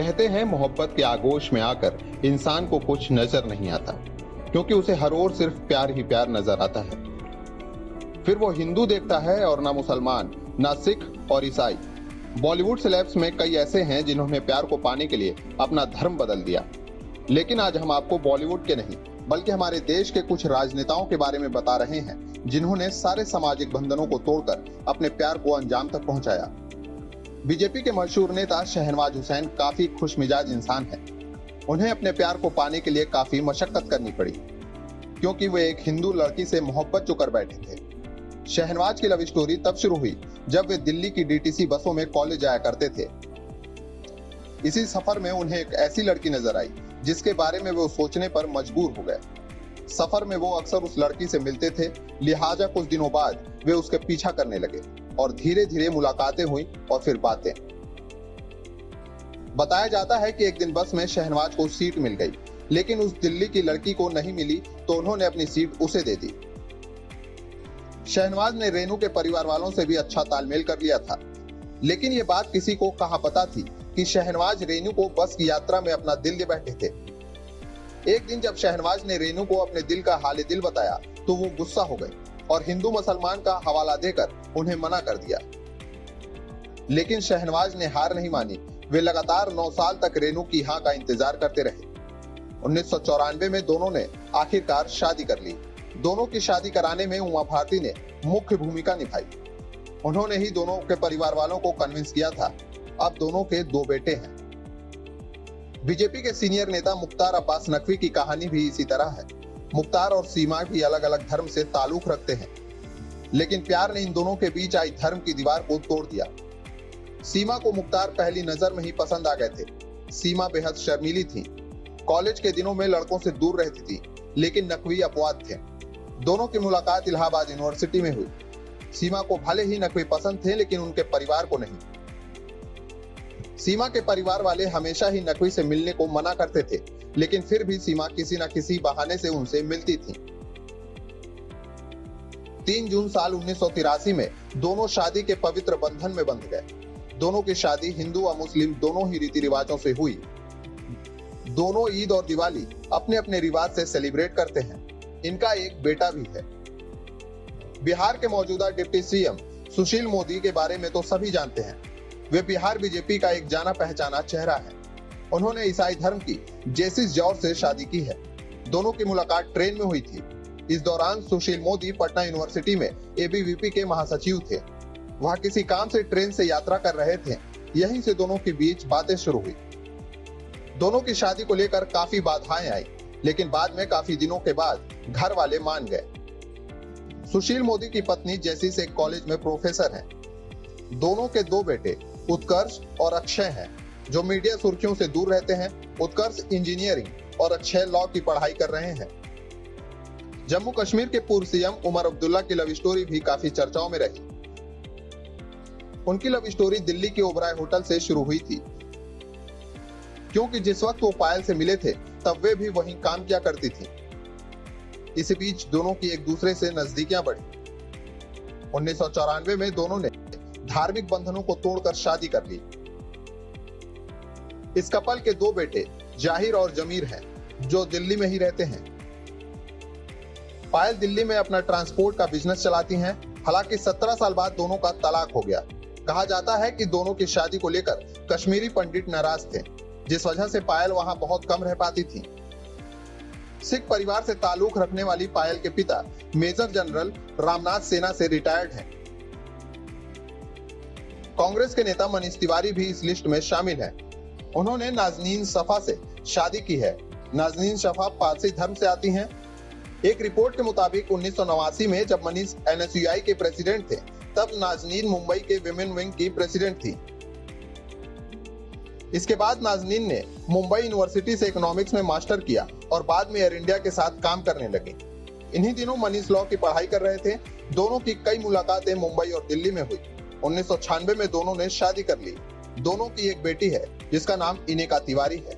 कहते हैं मोहब्बत के आगोश में आकर इंसान को कुछ नजर नहीं आता, क्योंकि उसे हर ओर सिर्फ प्यार ही प्यार नजर आता है। फिर वो हिंदू देखता है और ना मुसलमान, ना सिख और ईसाई। बॉलीवुड सेलेब्स में कई ऐसे हैं जिन्होंने प्यार को पाने के लिए अपना धर्म बदल दिया। लेकिन आज हम आपको बॉलीवुड के नहीं बल्कि हमारे देश के कुछ राजनेताओं के बारे में बता रहे हैं जिन्होंने सारे सामाजिक बंधनों को तोड़कर अपने प्यार को अंजाम तक पहुंचाया। बीजेपी के मशहूर नेता शहनवाज हुसैन काफी खुशमिजाज इंसान हैं। उन्हें अपने प्यार को पाने के लिए काफी मशक्कत करनी पड़ी, क्योंकि वे एक हिंदू लड़की से मोहब्बत जो कर बैठे थे। शहनवाज की लव स्टोरी तब शुरू हुई जब वे दिल्ली की डीटीसी बसों में कॉलेज जाया करते थे। इसी सफर में उन्हें एक ऐसी लड़की नजर आई जिसके बारे में वो सोचने पर मजबूर हो गए। सफर में वो अक्सर उस लड़की से मिलते थे, लिहाजा कुछ दिनों बाद वे उसके पीछा करने लगे और धीरे धीरे मुलाकातें हुई और फिर बातें। बताया जाता है कि एक दिन बस में शहनवाज को सीट मिल गई, लेकिन उस दिल्ली की लड़की को नहीं मिली तो उन्होंने अपनी सीट उसे दे दी। शहनवाज ने रेनू के परिवार वालों से भी अच्छा तालमेल कर लिया था, लेकिन ये बात किसी को कहां पता थी कि शहनवाज रेनू को बस की यात्रा में अपना दिल दे बैठे थे। एक दिन जब शहनवाज ने रेनू को अपने दिल का हाल दिल बताया तो वो गुस्सा हो गई और हिंदू मुसलमान का हवाला देकर उन्हें मना कर दिया। लेकिन शहनवाज ने हार नहीं मानी। वे लगातार 9 साल तक रेनू की हाँ का इंतजार करते रहे। 1994 में दोनों ने आखिरकार शादी कर ली। दोनों की शादी कराने में उमा भारती ने मुख्य भूमिका निभाई। उन्होंने ही दोनों के परिवार वालों को कन्विंस किया था। अब दोनों के 2 बेटे हैं। बीजेपी के सीनियर नेता मुख्तार अब्बास नकवी की कहानी भी इसी तरह है। मुख्तार और सीमा भी अलग अलग धर्म से ताल्लुक रखते हैं, लेकिन प्यार ने इन दोनों के बीच आई धर्म की दीवार को तोड़ दिया। सीमा को मुख्तार पहली नजर में ही पसंद आ गए थे। सीमा बेहद शर्मीली थी, कॉलेज के दिनों में लड़कों से दूर रहती थी, लेकिन नकवी अपवाद थे। दोनों की मुलाकात इलाहाबाद यूनिवर्सिटी में हुई। सीमा को भले ही नकवी पसंद थे, लेकिन उनके परिवार को नहीं। सीमा के परिवार वाले हमेशा ही नकवी से मिलने को मना करते थे, लेकिन फिर भी सीमा किसी न किसी बहाने से उनसे मिलती थी। 3 जून साल 1983 में दोनों शादी के पवित्र बंधन में बंध गए। दोनों की शादी हिंदू और मुस्लिम दोनों ही रीति रिवाजों से हुई। दोनों ईद और दिवाली अपने अपने रिवाज से सेलिब्रेट करते हैं। इनका एक बेटा भी है। बिहार के मौजूदा डिप्टी सीएम सुशील मोदी के बारे में तो सभी जानते हैं। वे बिहार बीजेपी का एक जाना पहचाना चेहरा है। उन्होंने ईसाई धर्म की जेसिस जौर से शादी की है। दोनों की मुलाकात ट्रेन में हुई थी। इस दौरान सुशील मोदी पटना यूनिवर्सिटी में एबीवीपी के महासचिव थे। वह किसी काम से ट्रेन से यात्रा कर रहे थे। यहीं से दोनों के बीच बातें शुरू हुई। दोनों की शादी को लेकर काफी बाधाएं आई, लेकिन बाद में काफी दिनों के बाद घर वाले मान गए। सुशील मोदी की पत्नी जेसिस एक कॉलेज में प्रोफेसर हैं। दोनों के 2 बेटे उत्कर्ष और अक्षय हैं, जो मीडिया सुर्खियों से दूर रहते हैं। उत्कर्ष इंजीनियरिंग और अक्षय लॉ की पढ़ाई कर रहे हैं। जम्मू कश्मीर के पूर्व सीएम उमर अब्दुल्ला की लव स्टोरी भी काफी चर्चाओं में रही। उनकी लव स्टोरी दिल्ली के ओबराय होटल से शुरू हुई थी, क्योंकि जिस वक्त वो पायल से मिले थे तब वे भी वहीं काम किया करती थी। इसी बीच दोनों की एक दूसरे से नजदीकियां बढ़ी। 1994 में दोनों ने धार्मिक बंधनों को तोड़कर शादी कर ली। इस कपल के 2 बेटे जाहिर और जमीर हैं, जो दिल्ली में ही रहते हैं। पायल दिल्ली में अपना ट्रांसपोर्ट का बिजनेस चलाती हैं। हालांकि 17 साल बाद दोनों का तलाक हो गया। कहा जाता है कि दोनों की शादी को लेकर कश्मीरी पंडित नाराज थे, जिस वजह से पायल वहां बहुत कम रह पाती थी। सिख परिवार से ताल्लुक रखने वाली पायल के पिता मेजर जनरल रामनाथ सेना से रिटायर्ड हैं। कांग्रेस के नेता मनीष तिवारी भी इस लिस्ट में शामिल हैं। उन्होंने नाजनीन सफा से शादी की है। नाजनीन सफा पारसी धर्म से आती हैं। एक रिपोर्ट के मुताबिक 1989 में जब मनीष एनएसयूआई के प्रेसिडेंट थे, तब नाजनीन मुंबई के विमेन विंग की प्रेसिडेंट थी। इसके बाद नाजनीन ने मुंबई यूनिवर्सिटी से इकोनॉमिक्स में मास्टर किया और बाद में एयर इंडिया के साथ काम करने लगी। इन्हीं दिनों मनीष लॉ की पढ़ाई कर रहे थे। दोनों की कई मुलाकातें मुंबई और दिल्ली में हुई। 1996 में दोनों ने शादी कर ली। दोनों की एक बेटी है जिसका नाम इनेका तिवारी है।